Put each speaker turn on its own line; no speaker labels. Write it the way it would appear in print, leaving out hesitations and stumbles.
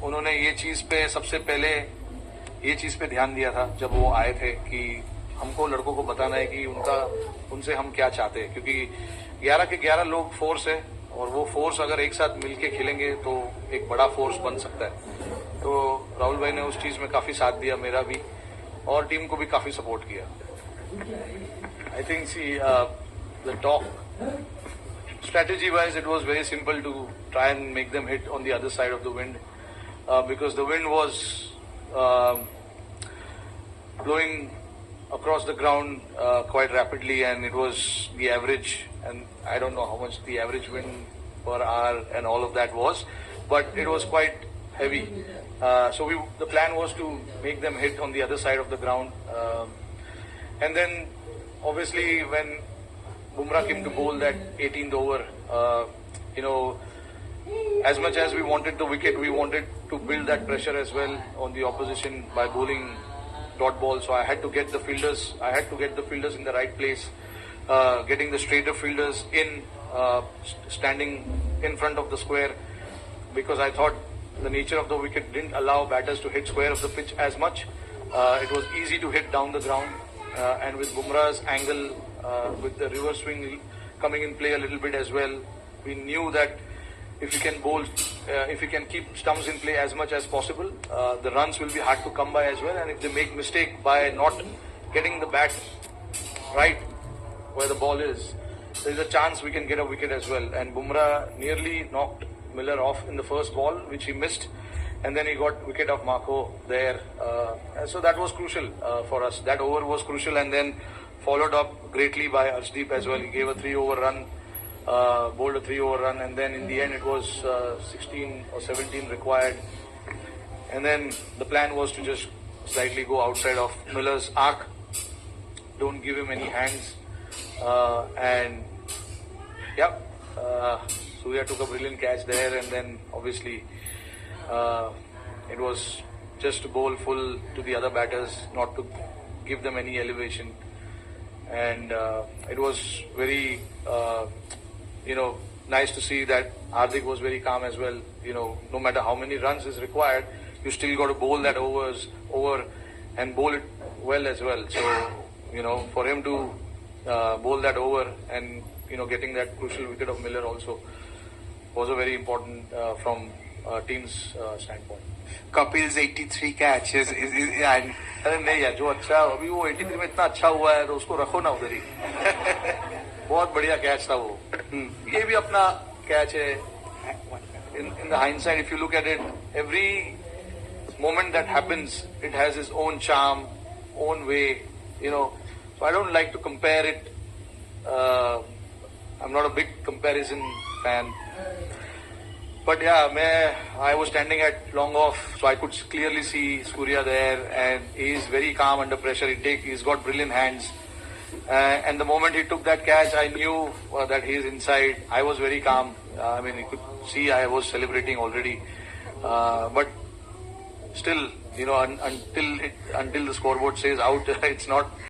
उन्होंने ये चीज पे सबसे पहले ये चीज पे ध्यान दिया था जब वो आए थे कि हमको लड़कों को बताना है कि उनसे हम क्या चाहते हैं, क्योंकि 11 के 11 लोग फोर्स है और वो फोर्स अगर एक साथ मिलके खेलेंगे तो एक बड़ा फोर्स बन सकता है। तो राहुल भाई ने उस चीज में काफी साथ दिया, मेरा भी, और टीम को भी काफी सपोर्ट किया। I think see the talk strategy wise it was very simple to try and make them hit on the other side of the wind, because the wind was blowing across the ground quite rapidly, and it was the average, and I don't know how much the average wind per hour and all of that was, but it was quite heavy. So the plan was to make them hit on the other side of the ground, and then obviously when Bumrah came to bowl that 18th over, as much as we wanted the wicket, we wanted to build that pressure as well on the opposition by bowling dot ball. So I had to get the fielders in the right place, getting the straighter fielders in, standing in front of the square, because I thought the nature of the wicket didn't allow batters to hit square of the pitch as much. It was easy to hit down the ground, and with Bumrah's angle, with the reverse swing coming in play a little bit as well, we knew that if you can bowl, if you can keep stumps in play as much as possible, the runs will be hard to come by as well. And if they make mistake by not getting the bat right where the ball is, there is a chance we can get a wicket as well. And Bumrah nearly knocked Miller off in the first ball, which he missed, and then he got wicket of Marco there. So that was crucial for us. That over was crucial, and then followed up greatly by Arshdeep as well. He gave a 3-over run, bowled a 3-over run, and then in the end it was 16 or 17 required. And then the plan was to just slightly go outside of Miller's arc, don't give him any hands, and yeah, Surya took a brilliant catch there, and then obviously it was just to bowl full to the other batters, not to give them any elevation. And it was very nice to see that Hardik was very calm as well. No matter how many runs is required, you still got to bowl that over and bowl it well as well. So for him to bowl that over and getting that crucial wicket of Miller also was a very important from team's standpoint.
Kapil's 83 catches and
अरे नहीं यार, जो अच्छा अभी वो 83 में इतना अच्छा हुआ है तो उसको रखो ना उधर ही। बहुत बढ़िया कैच था वो। ये भी अपना कैच है। In the hindsight, if you look at it, every moment that happens, it has its own charm, own way. So I don't like to compare it. I'm not a big comparison fan. But yeah, I was standing at long off, so I could clearly see Surya there, and he is very calm under pressure. He's got brilliant hands. And the moment he took that catch, I knew that he is inside. I was very calm. You could see I was celebrating already. But still, until the scoreboard says out, it's not